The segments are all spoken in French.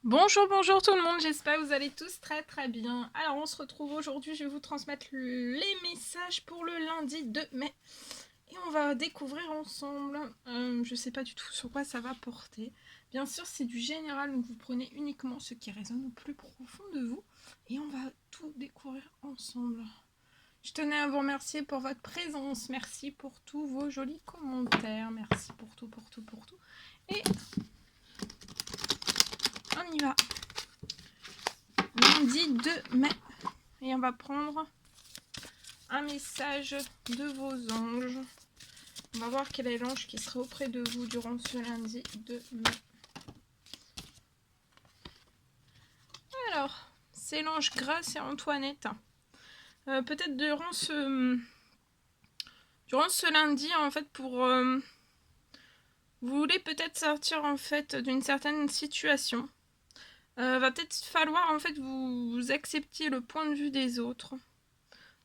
Bonjour, bonjour tout le monde, j'espère que vous allez tous très bien. Alors on se retrouve aujourd'hui, je vais vous transmettre les messages pour le lundi 2 mai. Et on va découvrir ensemble, je sais pas du tout sur quoi ça va porter. Bien sûr c'est du général, donc vous prenez uniquement ce qui résonne au plus profond de vous. Et on va tout découvrir ensemble. Je tenais à vous remercier pour votre présence, merci pour tous vos jolis commentaires, merci pour tout. Et on y va. Lundi 2 mai. Et on va prendre un message de vos anges. On va voir quel est l'ange qui sera auprès de vous durant ce lundi 2 mai. Alors, c'est l'ange Grâce et Antoinette. Peut-être durant ce lundi, en fait, vous voulez peut-être sortir en fait d'une certaine situation. Va peut-être falloir en fait vous accepter le point de vue des autres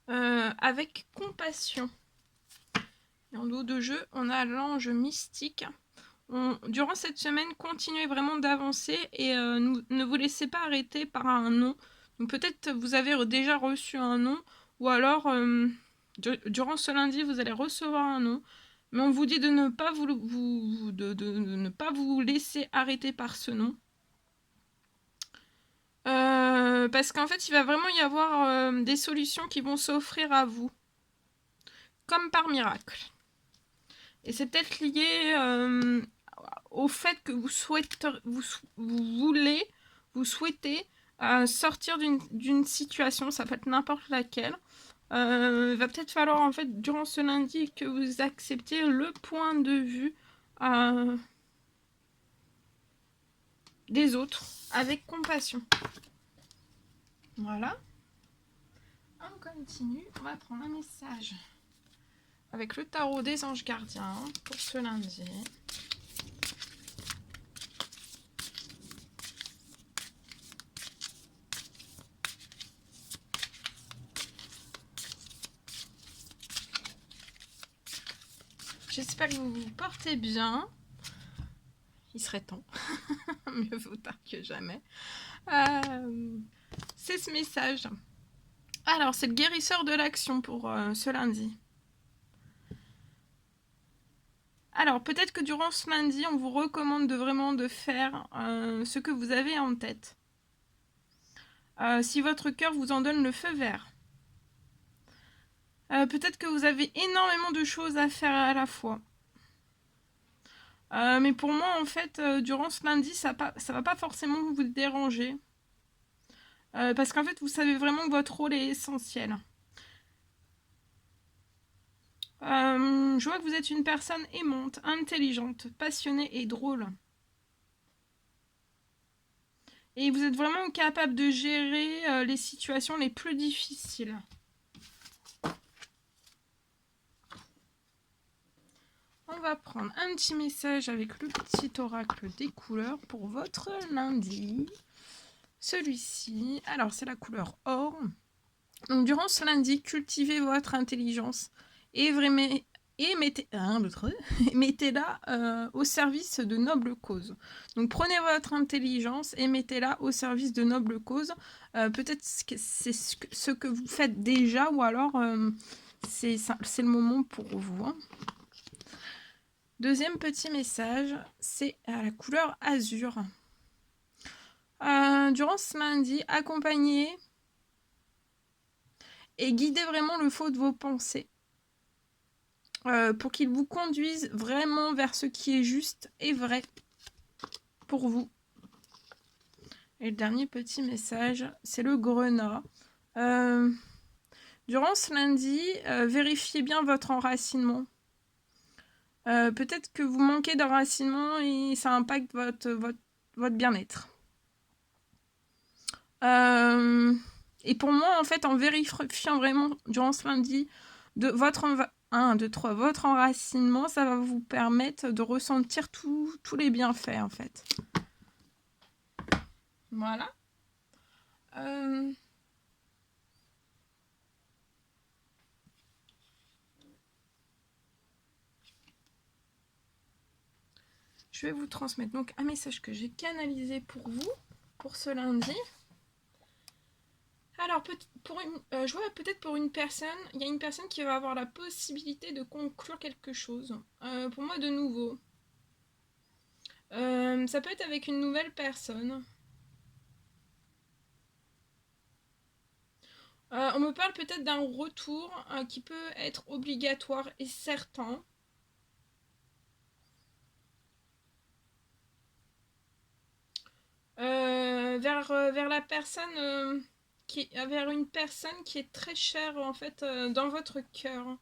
avec compassion. Et en dos de jeu, on a l'ange mystique. Durant cette semaine, continuez vraiment d'avancer et ne vous laissez pas arrêter par un non. Donc peut-être vous avez déjà reçu un non, ou alors durant ce lundi, vous allez recevoir un non. Mais on vous dit de ne pas ne pas vous laisser arrêter par ce non. Parce qu'en fait, il va vraiment y avoir des solutions qui vont s'offrir à vous. Comme par miracle. Et c'est peut-être lié au fait que vous souhaitez sortir d'une situation, ça peut être n'importe laquelle. Il va peut-être falloir en fait durant ce lundi que vous acceptiez le point de vue des autres avec compassion. Voilà. On continue, on va prendre un message avec le tarot des anges gardiens pour ce lundi. J'espère que vous vous portez bien. Il serait temps. Mieux vaut tard que jamais. C'est ce message. Alors, c'est le guérisseur de l'action pour ce lundi. Alors, peut-être que durant ce lundi, on vous recommande vraiment de faire ce que vous avez en tête. Si votre cœur vous en donne le feu vert. Peut-être que vous avez énormément de choses à faire à la fois. Mais pour moi, en fait, durant ce lundi, ça va pas forcément vous déranger. Parce qu'en fait, vous savez vraiment que votre rôle est essentiel. Je vois que vous êtes une personne aimante, intelligente, passionnée et drôle. Et vous êtes vraiment capable de gérer les situations les plus difficiles. On va prendre un petit message avec le petit oracle des couleurs pour votre lundi. Celui-ci, alors c'est la couleur or. Donc durant ce lundi, cultivez votre intelligence et mettez-la au service de nobles causes. Donc prenez votre intelligence et mettez-la au service de nobles causes. Peut-être que c'est ce que vous faites déjà, ou alors c'est le moment pour vous. Hein. Deuxième petit message, c'est la couleur azur. Durant ce lundi, accompagnez et guidez vraiment le flot de vos pensées. Pour qu'il vous conduise vraiment vers ce qui est juste et vrai pour vous. Et le dernier petit message, c'est le grenat. Durant ce lundi, vérifiez bien votre enracinement. Peut-être que vous manquez d'enracinement et ça impacte votre bien-être. Et pour moi, en fait, en vérifiant vraiment durant ce lundi votre enracinement, ça va vous permettre de ressentir tous les bienfaits, en fait. Voilà. Je vais vous transmettre donc un message que j'ai canalisé pour vous. pour ce lundi. Alors, je vois peut-être pour une personne, il y a une personne qui va avoir la possibilité de conclure quelque chose. Pour moi, de nouveau. Ça peut être avec une nouvelle personne. On me parle peut-être d'un retour qui peut être obligatoire et certain. Vers la personne vers une personne qui est très chère en fait dans votre cœur.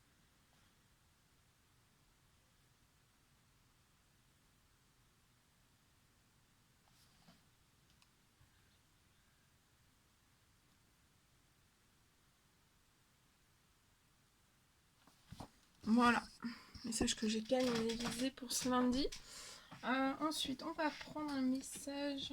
Voilà, message que j'ai canalisé pour ce lundi. Ensuite, on va prendre un message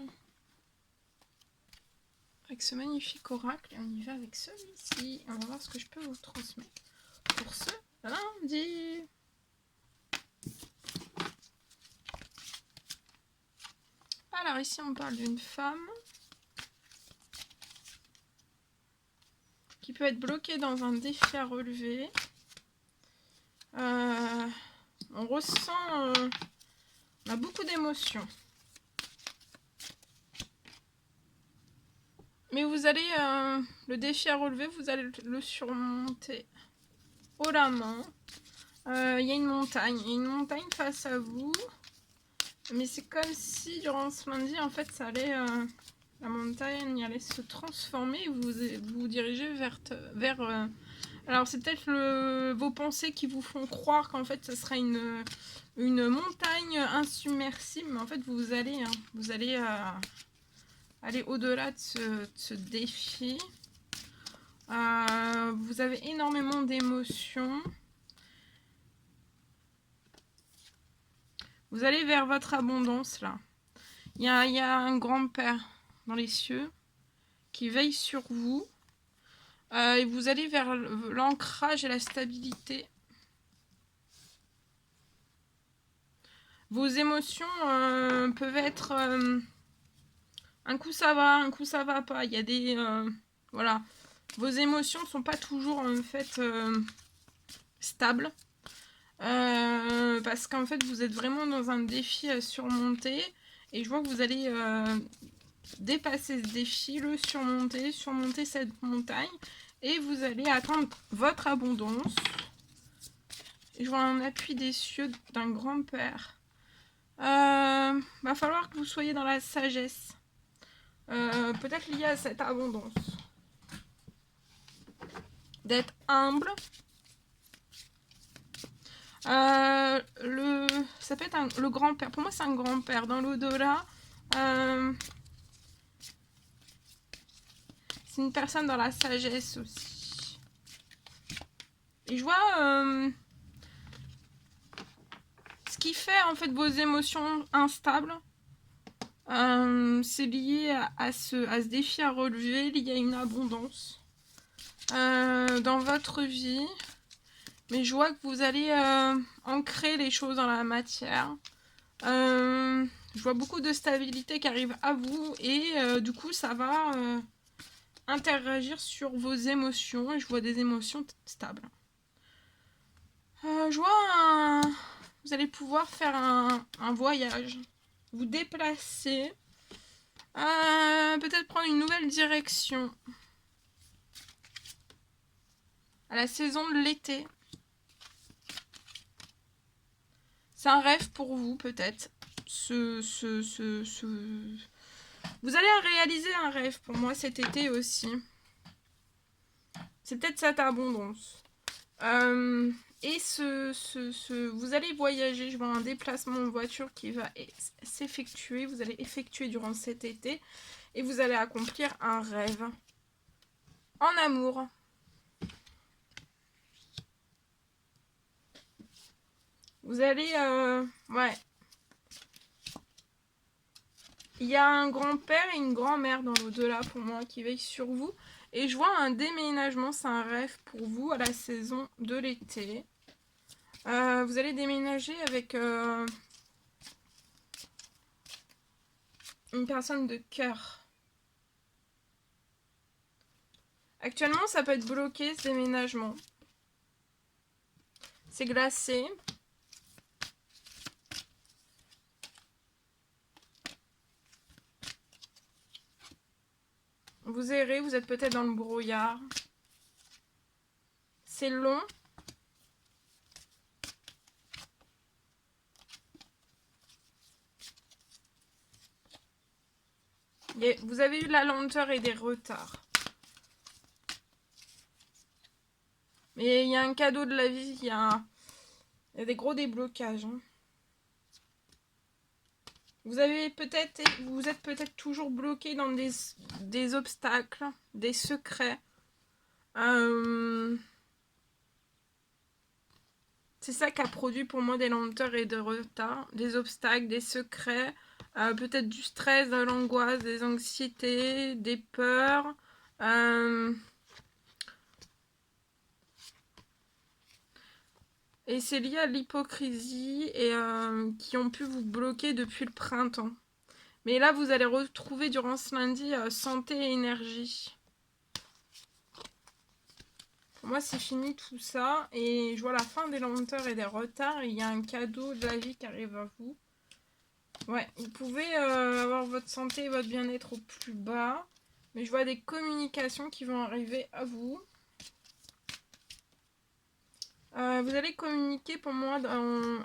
avec ce magnifique oracle et on y va avec celui-ci. On va voir ce que je peux vous transmettre pour ce lundi. Alors ici, on parle d'une femme qui peut être bloquée dans un défi à relever. On ressent... on a beaucoup d'émotions. Mais vous allez... le défi à relever, vous allez le surmonter haut la main. Il y a une montagne. Il y a une montagne face à vous. Mais c'est comme si durant ce lundi, en fait, ça allait... la montagne allait se transformer et vous vous dirigez vers alors c'est peut-être vos pensées qui vous font croire qu'en fait ce sera une montagne insubmersible, mais en fait vous allez aller au-delà de ce défi. Vous avez énormément d'émotions. Vous allez vers votre abondance là. Il y a un grand-père dans les cieux qui veille sur vous. Et vous allez vers l'ancrage et la stabilité. Vos émotions peuvent être un coup ça va, un coup ça va pas. Il y a des voilà, vos émotions sont pas toujours en fait stables parce qu'en fait vous êtes vraiment dans un défi à surmonter et je vois que vous allez dépasser ce défi, le surmonter cette montagne et vous allez atteindre votre abondance. Et je vois un appui des cieux d'un grand-père. Va falloir que vous soyez dans la sagesse. Peut-être lié à cette abondance. D'être humble. Ça peut être le grand-père. Pour moi, c'est un grand-père. Dans l'au-delà, c'est une personne dans la sagesse aussi. Et je vois ce qui fait en fait vos émotions instables. C'est lié à ce défi à relever, lié à une abondance dans votre vie. Mais je vois que vous allez ancrer les choses dans la matière. Je vois beaucoup de stabilité qui arrive à vous et du coup ça va interagir sur vos émotions. Et je vois des émotions stables. Je vois vous allez pouvoir faire un voyage. Vous déplacer. Peut-être prendre une nouvelle direction. À la saison de l'été. C'est un rêve pour vous, peut-être. Vous allez réaliser un rêve pour moi cet été aussi. C'est peut-être cette abondance. Et vous allez voyager. Je vois un déplacement en voiture qui va s'effectuer. Vous allez effectuer durant cet été. Et vous allez accomplir un rêve. En amour. Vous allez... ouais. Il y a un grand-père et une grand-mère dans l'au-delà pour moi qui veillent sur vous. Et je vois un déménagement, c'est un rêve pour vous à la saison de l'été. Vous allez déménager avec une personne de cœur. Actuellement, ça peut être bloqué, ce déménagement. C'est glacé. Vous errez, vous êtes peut-être dans le brouillard. C'est long. Vous avez eu de la lenteur et des retards. Mais il y a un cadeau de la vie, il y a des gros déblocages. Hein. Vous êtes peut-être toujours bloqué dans des obstacles, des secrets. C'est ça qui a produit pour moi des lenteurs et des retards, des obstacles, des secrets, peut-être du stress, de l'angoisse, des anxiétés, des peurs. Et c'est lié à l'hypocrisie et qui ont pu vous bloquer depuis le printemps. Mais là, vous allez retrouver durant ce lundi santé et énergie. Pour moi, c'est fini tout ça. Et je vois la fin des lenteurs et des retards. Et il y a un cadeau de la vie qui arrive à vous. Ouais, vous pouvez avoir votre santé et votre bien-être au plus bas. Mais je vois des communications qui vont arriver à vous. Vous allez communiquer pour moi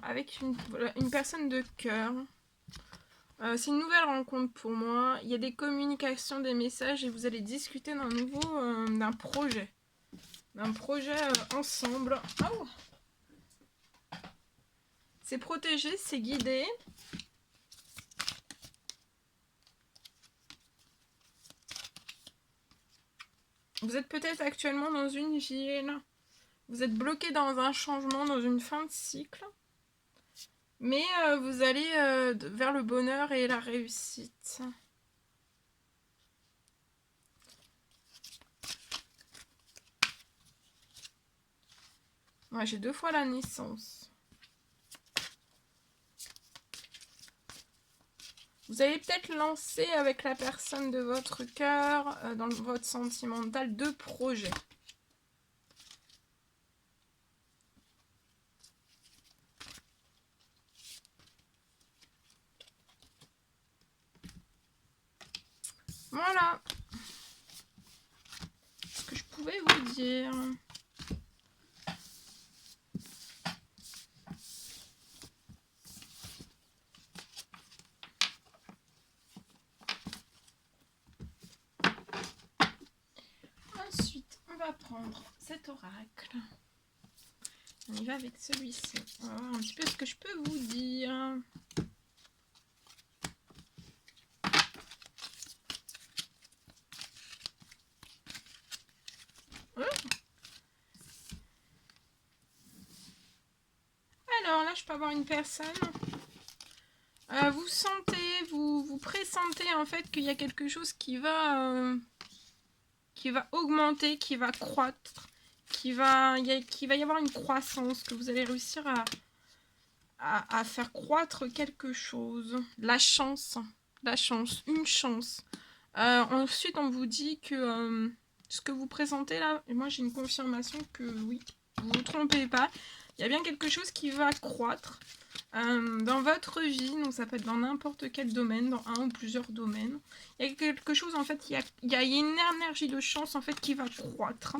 avec une personne de cœur. C'est une nouvelle rencontre pour moi. Il y a des communications, des messages et vous allez discuter d'un projet. D'un projet ensemble. Oh, c'est protégé, c'est guidé. Vous êtes peut-être actuellement dans une ville. Vous êtes bloqué dans un changement, dans une fin de cycle. Mais vous allez vers le bonheur et la réussite. Ouais, j'ai 2 fois la naissance. Vous allez peut-être lancer avec la personne de votre cœur, dans votre sentimental, 2 projets. Voilà ce que je pouvais vous dire. Ensuite, on va prendre cet oracle. On y va avec celui-ci. On va voir un petit peu ce que je peux vous dire. Alors là, je peux avoir une personne. Vous sentez, vous pressentez en fait qu'il y a quelque chose qui va augmenter, qui va croître, qui va y avoir une croissance, que vous allez réussir à faire croître quelque chose. La chance, une chance. Ensuite, on vous dit que ce que vous présentez là, et moi j'ai une confirmation que oui, vous ne vous trompez pas. Il y a bien quelque chose qui va croître dans votre vie, donc ça peut être dans n'importe quel domaine, dans un ou plusieurs domaines. Il y a quelque chose en fait, il y a une énergie de chance en fait qui va croître.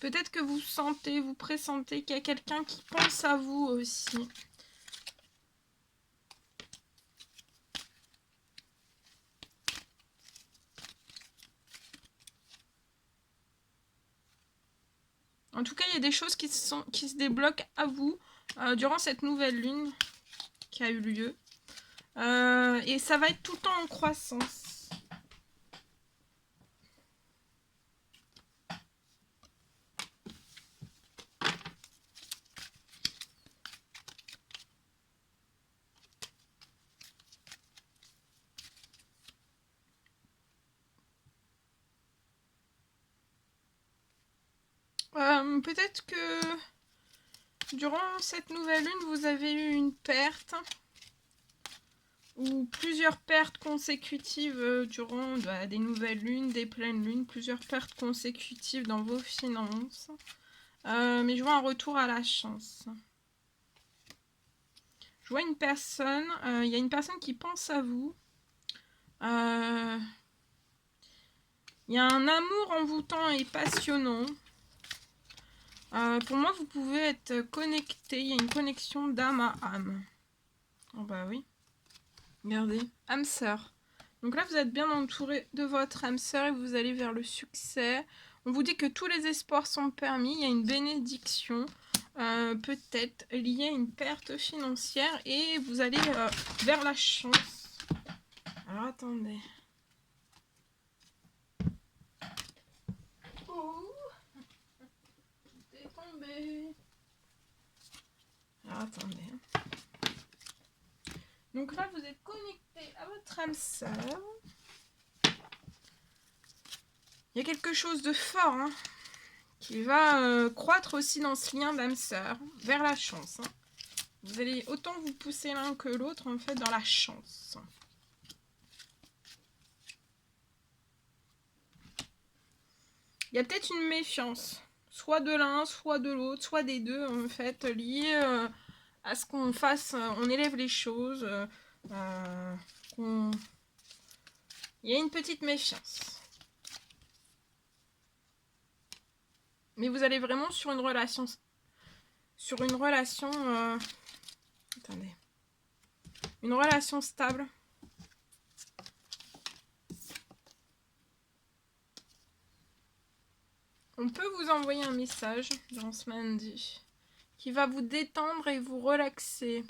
Peut-être que vous sentez, vous pressentez qu'il y a quelqu'un qui pense à vous aussi. En tout cas, il y a des choses qui se débloquent à vous durant cette nouvelle lune qui a eu lieu. Et ça va être tout le temps en croissance. Peut-être que Durant cette nouvelle lune, vous avez eu une perte ou plusieurs pertes consécutives durant des nouvelles lunes, des pleines lunes, plusieurs pertes consécutives dans vos finances. Mais je vois un retour à la chance. Je vois une personne, il y a une personne qui pense à vous. Il y a un amour envoûtant et passionnant. Pour moi, vous pouvez être connecté. Il y a une connexion d'âme à âme. Oh bah oui. Regardez, âme sœur. Donc là, vous êtes bien entouré de votre âme sœur et vous allez vers le succès. On vous dit que tous les espoirs sont permis. Il y a une bénédiction, peut-être liée à une perte financière et vous allez vers la chance. Alors attendez. Oh, t'es tombé. Alors attendez. Donc là, vous êtes connecté à votre âme sœur. Il y a quelque chose de fort qui va croître aussi dans ce lien d'âme sœur vers la chance. Vous allez autant vous pousser l'un que l'autre en fait dans la chance. Il y a peut-être une méfiance, soit de l'un, soit de l'autre, soit des deux en fait, liée à ce qu'on fasse, on élève les choses, il y a une petite méfiance. Mais vous allez vraiment sur une relation, attendez, une relation stable. On peut vous envoyer un message dans ce lundi qui va vous détendre et vous relaxer.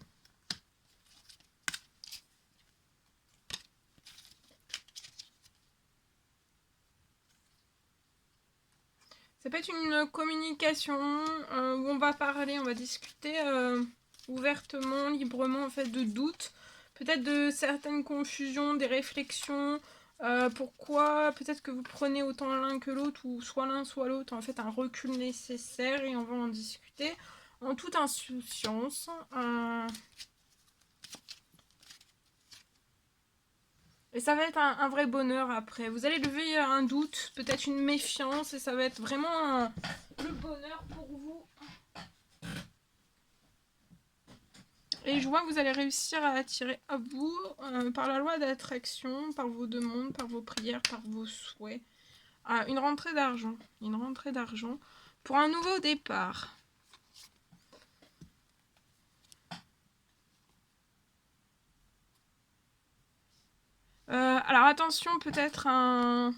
Ça peut être une communication où on va parler, on va discuter ouvertement, librement en fait de doutes, peut-être de certaines confusions, des réflexions. Pourquoi peut-être que vous prenez autant l'un que l'autre ou soit l'un soit l'autre, en fait un recul nécessaire et on va en discuter en toute insouciance. Et ça va être un vrai bonheur après. Vous allez lever un doute, peut-être une méfiance, et ça va être vraiment le bonheur pour vous. Et je vois que vous allez réussir à attirer à vous par la loi d'attraction, par vos demandes, par vos prières, par vos souhaits. Une rentrée d'argent. Une rentrée d'argent pour un nouveau départ. Alors attention, peut-être un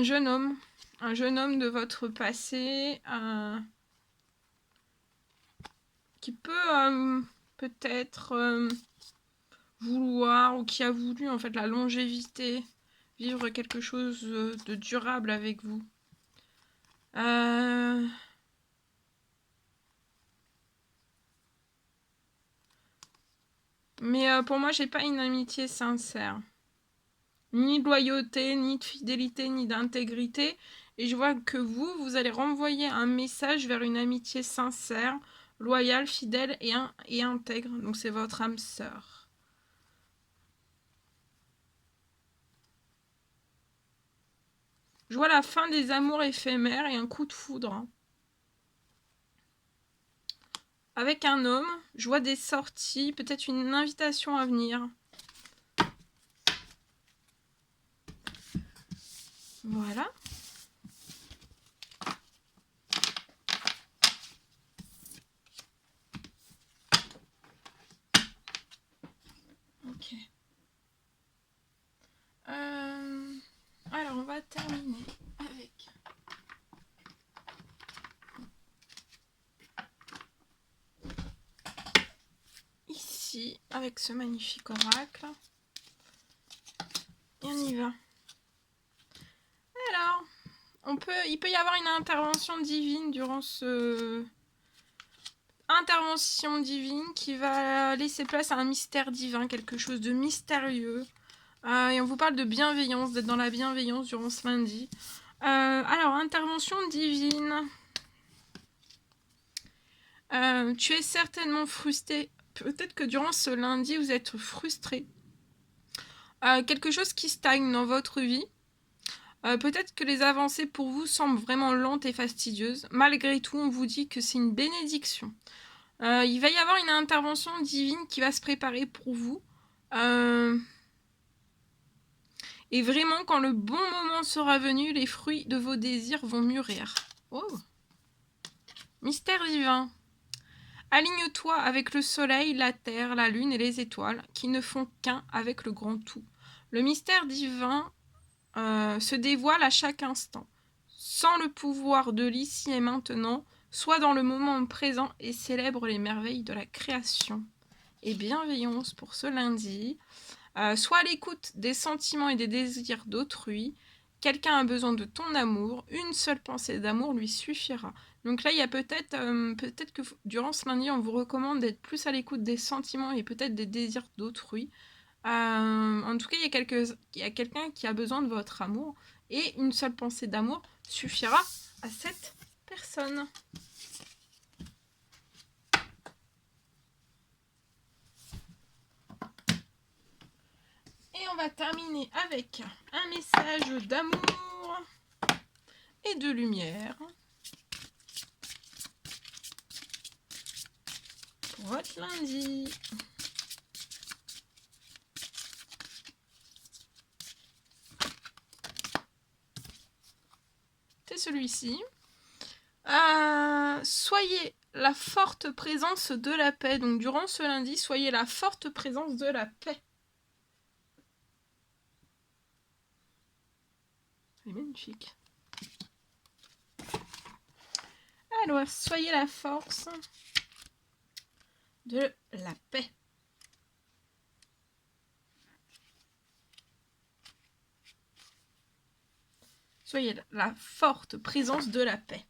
jeune homme de votre passé qui peut peut-être vouloir ou qui a voulu en fait la longévité, vivre quelque chose de durable avec vous. Mais pour moi, j'ai pas une amitié sincère. Ni de loyauté, ni de fidélité, ni d'intégrité. Et je vois que vous allez renvoyer un message vers une amitié sincère, loyale, fidèle et intègre. Donc c'est votre âme sœur. Je vois la fin des amours éphémères et un coup de foudre. Avec un homme, je vois des sorties, peut-être une invitation à venir. Voilà. Ok. Alors, on va terminer avec... Ici, avec ce magnifique oracle. Et on y va. Alors, il peut y avoir une intervention divine durant ce... Intervention divine qui va laisser place à un mystère divin, quelque chose de mystérieux. Et on vous parle de bienveillance, d'être dans la bienveillance durant ce lundi. Alors, intervention divine. Tu es certainement frustré. Peut-être que durant ce lundi, vous êtes frustré. Quelque chose qui stagne dans votre vie. Peut-être que les avancées pour vous semblent vraiment lentes et fastidieuses. Malgré tout, on vous dit que c'est une bénédiction. Il va y avoir une intervention divine qui va se préparer pour vous. Et vraiment, quand le bon moment sera venu, les fruits de vos désirs vont mûrir. Oh. Mystère divin. Aligne-toi avec le soleil, la terre, la lune et les étoiles, qui ne font qu'un avec le grand tout. Le mystère divin se dévoile à chaque instant. Sans le pouvoir de l'ici et maintenant, sois dans le moment présent et célèbre les merveilles de la création. Et bienveillance pour ce lundi. Sois à l'écoute des sentiments et des désirs d'autrui. Quelqu'un a besoin de ton amour. Une seule pensée d'amour lui suffira. Donc là, il y a peut-être que durant ce lundi, on vous recommande d'être plus à l'écoute des sentiments et peut-être des désirs d'autrui. En tout cas, il y a quelqu'un qui a besoin de votre amour. Et une seule pensée d'amour suffira à cette personne. Et on va terminer avec un message d'amour et de lumière pour votre lundi. C'est celui-ci. Soyez la forte présence de la paix. Donc durant ce lundi, soyez la forte présence de la paix. C'est magnifique. Alors, soyez la force de la paix. Soyez la forte présence de la paix.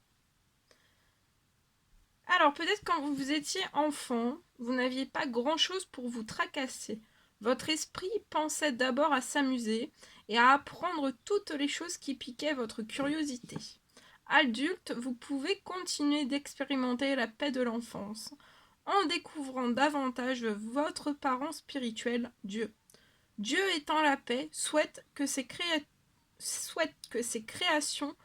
Alors, peut-être quand vous étiez enfant, vous n'aviez pas grand-chose pour vous tracasser. Votre esprit pensait d'abord à s'amuser et à apprendre toutes les choses qui piquaient votre curiosité. Adulte, vous pouvez continuer d'expérimenter la paix de l'enfance en découvrant davantage votre parent spirituel, Dieu. Dieu étant la paix, souhaite que ses créations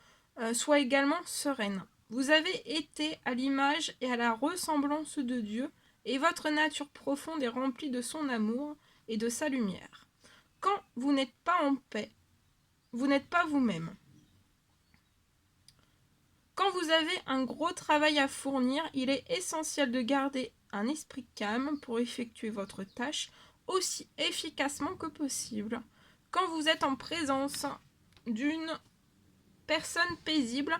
soient également sereines. Vous avez été à l'image et à la ressemblance de Dieu, et votre nature profonde est remplie de son amour et de sa lumière. Quand vous n'êtes pas en paix, vous n'êtes pas vous-même. Quand vous avez un gros travail à fournir, il est essentiel de garder un esprit calme pour effectuer votre tâche aussi efficacement que possible. Quand vous êtes en présence d'une personne paisible,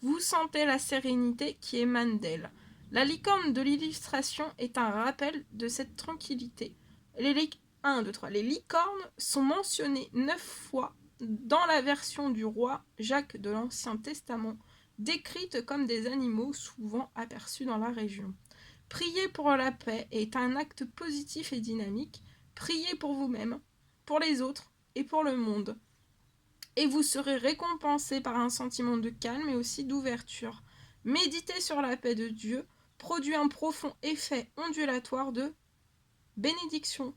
vous sentez la sérénité qui émane d'elle. La licorne de l'illustration est un rappel de cette tranquillité. Les licornes sont mentionnées 9 fois dans la version du roi Jacques de l'Ancien Testament, décrites comme des animaux souvent aperçus dans la région. Prier pour la paix est un acte positif et dynamique. Priez pour vous-même, pour les autres et pour le monde. Et vous serez récompensé par un sentiment de calme et aussi d'ouverture. Méditer sur la paix de Dieu produit un profond effet ondulatoire de bénédiction.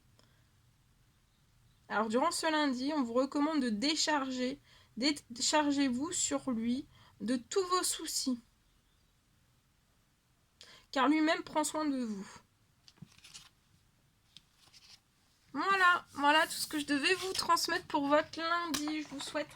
Alors durant ce lundi, on vous recommande de déchargez-vous sur lui de tous vos soucis, car lui-même prend soin de vous. Voilà tout ce que je devais vous transmettre pour votre lundi. Je vous souhaite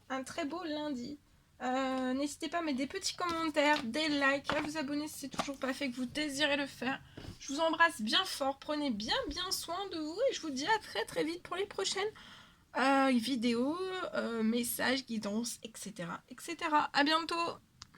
un très beau lundi. N'hésitez pas à mettre des petits commentaires, des likes, à vous abonner si c'est toujours pas fait, que vous désirez le faire. Je vous embrasse bien fort, prenez bien soin de vous et je vous dis à très vite pour les prochaines vidéos, messages, guidances, etc. À bientôt.